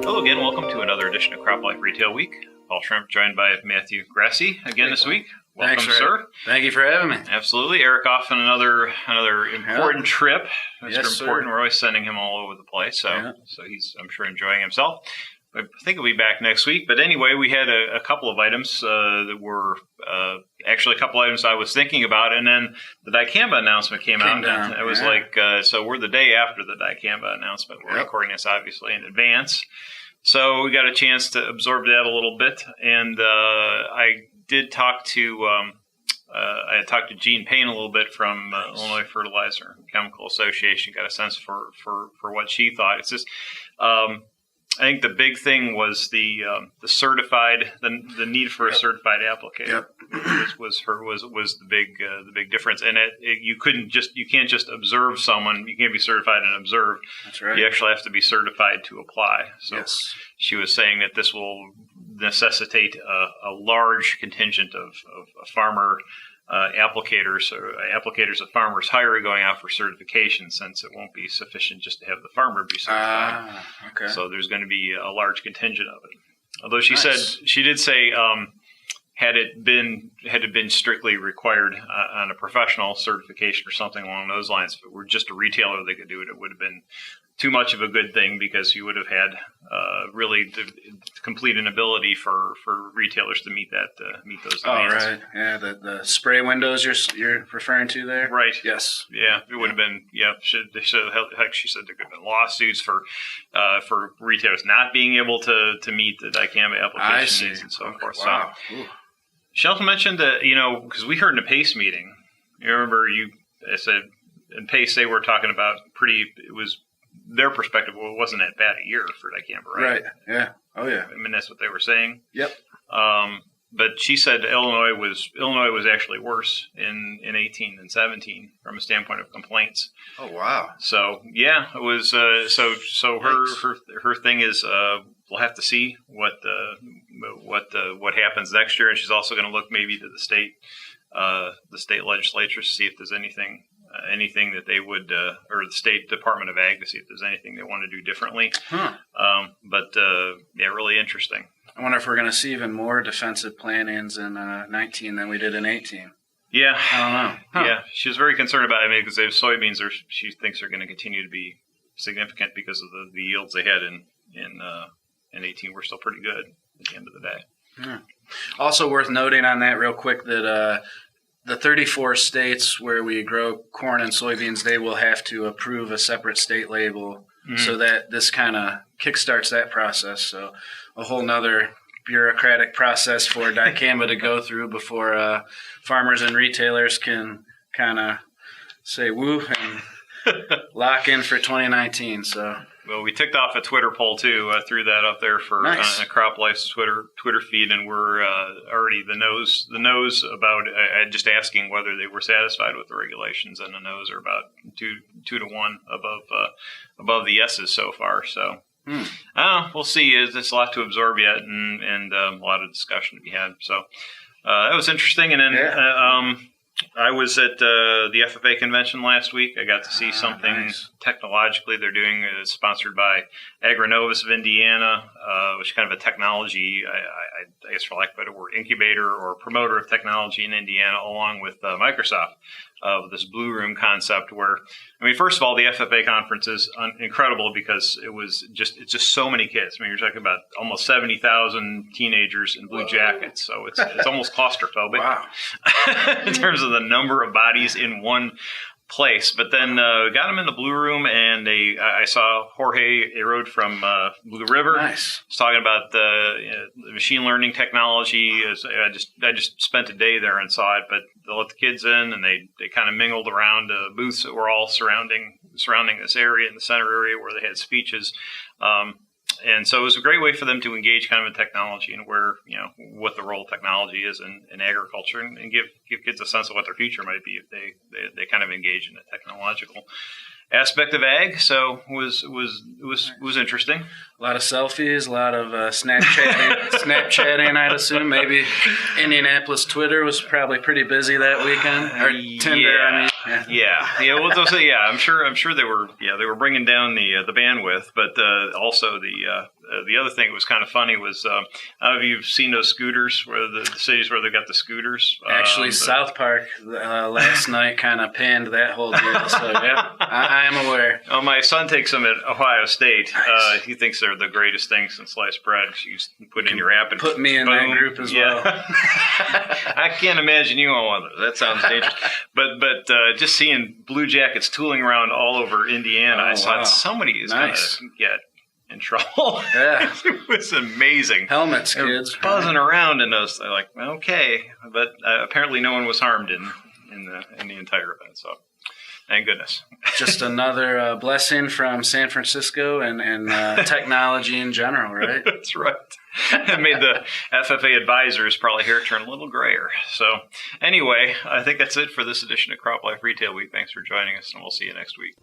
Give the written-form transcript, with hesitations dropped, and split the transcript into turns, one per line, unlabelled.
Hello again, welcome to another edition of Croplife Retail Week. Paul Schrimpf joined by Matthew Grassi again this week. Welcome, sir.
Thank you for having me.
Absolutely. Eric off on another important trip. Mr.
Yes,
Important.
sir.
We're always sending him all over the place, so he's, I'm sure, enjoying himself. I think he'll be back next week. But anyway, we had a couple of items that were actually a couple items I was thinking about, and then the Dicamba announcement came out.
Down.
And it was so we're the day after the Dicamba announcement. We're recording this obviously in advance. So we got a chance to absorb that a little bit, and I did talk to I had talked to Jean Payne a little bit from Illinois Fertilizer and Chemical Association. Got a sense for what she thought. It's just I think the big thing was the certified the need for a certified applicator was the big difference. And you can't just observe someone. You can't be certified and observe.
That's right.
You actually have to be certified to apply. So she was saying that this will necessitate a large contingent of farmer applicators that farmers hire going out for certification, since it won't be sufficient just to have the farmer be certified.
Okay.
So there's going to be a large contingent of it. Although she did say had it been strictly required on a professional certification or something along those lines, if it were just a retailer that could do it, it would have been too much of a good thing, because you would have had really the complete inability for retailers to meet those demands.
Oh, right. Yeah, the spray windows you're referring to there?
Right.
Yes.
Yeah, it would have been, heck, she said there could have been lawsuits for retailers not being able to meet the Dicamba application needs and so forth.
Wow.
So, she also mentioned that, because we heard in a PACE meeting, you remember I said, in PACE they were talking about it was their perspective, well, it wasn't that bad a year for Dicamba, right?
Right, yeah. Oh, yeah.
I mean, that's what they were saying.
Yep.
But she said Illinois was actually worse in 18 than 17 from a standpoint of complaints.
Oh, wow.
So, yeah, it was, so her thing is, we'll have to see what happens next year. And she's also going to look maybe to the state legislature to see if there's anything that they would, or the State Department of Ag, to see if there's anything they want to do differently. Really interesting.
I wonder if we're going to see even more defensive plantings in 19 than we did in 18.
Yeah.
I don't know. Huh.
Yeah, she was very concerned about it, because soybeans she thinks are going to continue to be significant because of the yields they had in 18 were still pretty good at the end of the day.
Yeah. Also worth noting on that real quick that the 34 states where we grow corn and soybeans, they will have to approve a separate state label, so that this kind of kickstarts that process. So a whole nother bureaucratic process for Dicamba to go through before farmers and retailers can kind of say woo and lock in for 2019. So.
Well, we ticked off a Twitter poll too. I threw that up there for Croplife's Twitter feed, and we're already the no's about just asking whether they were satisfied with the regulations, and the no's are about 2 to 1 above the yeses so far. So we'll see. There's a lot to absorb yet, and a lot of discussion to be had. So that was interesting. And then I was at the FFA Convention last week. I got to see something technologically they're doing. It's sponsored by Agronovus of Indiana, which is kind of a technology, I guess for lack of a better word, incubator or promoter of technology in Indiana, along with Microsoft, of this Blue Room concept where, first of all, the FFA conference is incredible because it's just so many kids. You're talking about almost 70,000 teenagers in blue jackets. So it's almost claustrophobic.
Wow.
In terms of the number of bodies in one place. But then got them in the Blue Room, and I saw Jorge Erode from Blue River.
Nice.
Was talking about the machine learning technology. I just spent a day there and saw it, but they let the kids in, and they kind of mingled around booths that were all surrounding this area, in the center area where they had speeches. And so it was a great way for them to engage kind of in technology and what the role of technology is in agriculture, and give kids a sense of what their future might be if they kind of engage in the technological aspect of ag. So it was interesting.
A lot of selfies, a lot of Snapchatting, I'd assume. Maybe Indianapolis Twitter was probably pretty busy that weekend. Or Tinder, I'm sure they were bringing down the bandwidth, but also the
the other thing that was kind of funny was, I don't know if you've seen those scooters, where the cities where they got the scooters.
Actually, South Park last night kind of panned that whole deal. So, yeah, I am aware.
Oh, my son takes them at Ohio State.
Nice.
He thinks they're the greatest thing since sliced bread. You put in your app and
put me in
boom.
that group as well.
I can't imagine you on one of those. That sounds dangerous. But just seeing Blue Jackets tooling around all over Indiana, I thought somebody is going to get in trouble.
Yeah.
It was amazing.
Helmets, kids.
Buzzing around in those. They're like, okay. But apparently no one was harmed in the entire event. So thank goodness.
Just another blessing from San Francisco and technology in general, right?
That's right. It made the FFA advisors probably hair turn a little grayer. So anyway, I think that's it for this edition of Croplife Retail Week. Thanks for joining us, and we'll see you next week.